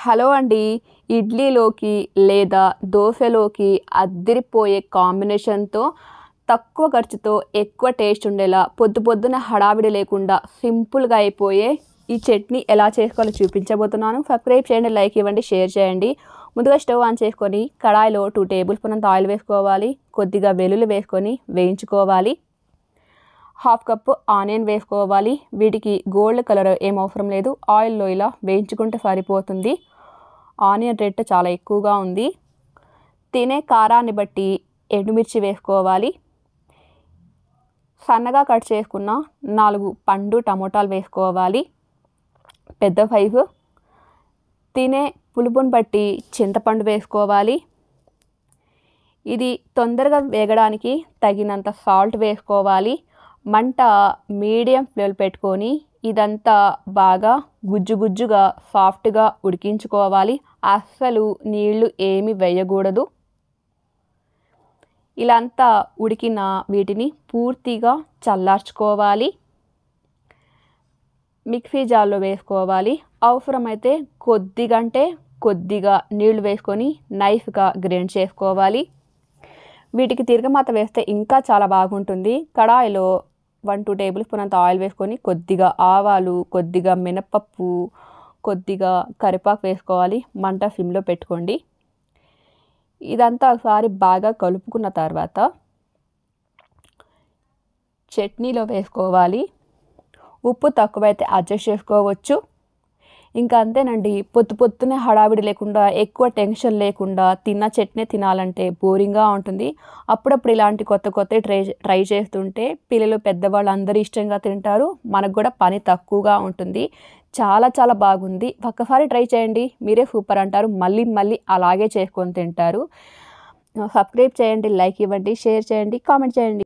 Hello అండి. ఇడ్లీలోకి లేదా దోసలోకి అద్దిరిపోయే కాంబినేషన్‌తో తక్కువ ఖర్చుతో ఎక్కువ టేస్ట్ ఉండేలా పొద్దున హడావిడి లేకుండా సింపుల్‌గా అయిపోయే ఈ చట్నీ ఎలా చేసుకోవాలో చూపించబోతున్నాను. సబ్స్క్రైబ్ చేయండి, లైక్ ఇవ్వండి, షేర్ చేయండి. ముందుగా స్టవ్ ఆన్ చేసుకొని కడాయిలో 2 టేబుల్ స్పూన్ అంత ఆయిల్ వేసుకోవాలి. కొద్దిగా వెల్లుల్లి వేసుకొని వేయించుకోవాలి. హాఫ్ కప్పు ఆనియన్ వేసుకోవాలి. వీటికి గోల్డ్ కలర్ ఏం అవసరం లేదు. ఆయిల్లో ఇలా వేయించుకుంటే సరిపోతుంది. ఆనియన్ రేట్ చాలా ఎక్కువగా ఉంది. తినే కారాన్ని బట్టి ఎండుమిర్చి వేసుకోవాలి. సన్నగా కట్ చేసుకున్న 4 పండు టమోటాలు వేసుకోవాలి. పెద్ద సైజు. తినే పులుపుని బట్టి చింతపండు వేసుకోవాలి. ఇది తొందరగా వేగడానికి తగినంత సాల్ట్ వేసుకోవాలి. మంట మీడియం ఫ్లేమ్లో పెట్టుకొని ఇదంతా బాగా గుజ్జుగా సాఫ్ట్గా ఉడికించుకోవాలి. అస్సలు నీళ్లు ఏమి వేయకూడదు. ఇలా అంతా ఉడికిన వీటిని పూర్తిగా చల్లార్చుకోవాలి. మిక్సీ జార్లో వేసుకోవాలి. అవసరమైతే కొద్దిగా నీళ్లు వేసుకొని నైఫ్గా గ్రైండ్ చేసుకోవాలి. వీటికి తిరగమాత వేస్తే ఇంకా చాలా బాగుంటుంది. కడాయిలో 1-2 టేబుల్ స్పూన్ అంత ఆయిల్ వేసుకొని కొద్దిగా ఆవాలు, కొద్దిగా మినపప్పు, కొద్దిగా కరివేపాకు వేసుకోవాలి. మంట సిమ్లో పెట్టుకోండి. ఇదంతా ఒకసారి బాగా కలుపుకున్న తర్వాత చట్నీలో వేసుకోవాలి. ఉప్పు తక్కువైతే అడ్జస్ట్ చేసుకోవచ్చు. ఇంకా అంతేనండి. పొద్దునే హడావిడి లేకుండా ఎక్కువ టెన్షన్ లేకుండా తిన్న చట్నీ తినాలంటే బోరింగ్గా ఉంటుంది. అప్పుడప్పుడు ఇలాంటి కొత్త ట్రై చేస్తుంటే పిల్లలు పెద్దవాళ్ళు అందరూ ఇష్టంగా తింటారు. మనకు కూడా పని తక్కువగా ఉంటుంది. చాలా బాగుంది. ఒక్కసారి ట్రై చేయండి, మీరే సూపర్ అంటారు. మళ్ళీ అలాగే చేసుకొని తింటారు. సబ్స్క్రైబ్ చేయండి, లైక్ ఇవ్వండి, షేర్ చేయండి, కామెంట్ చేయండి.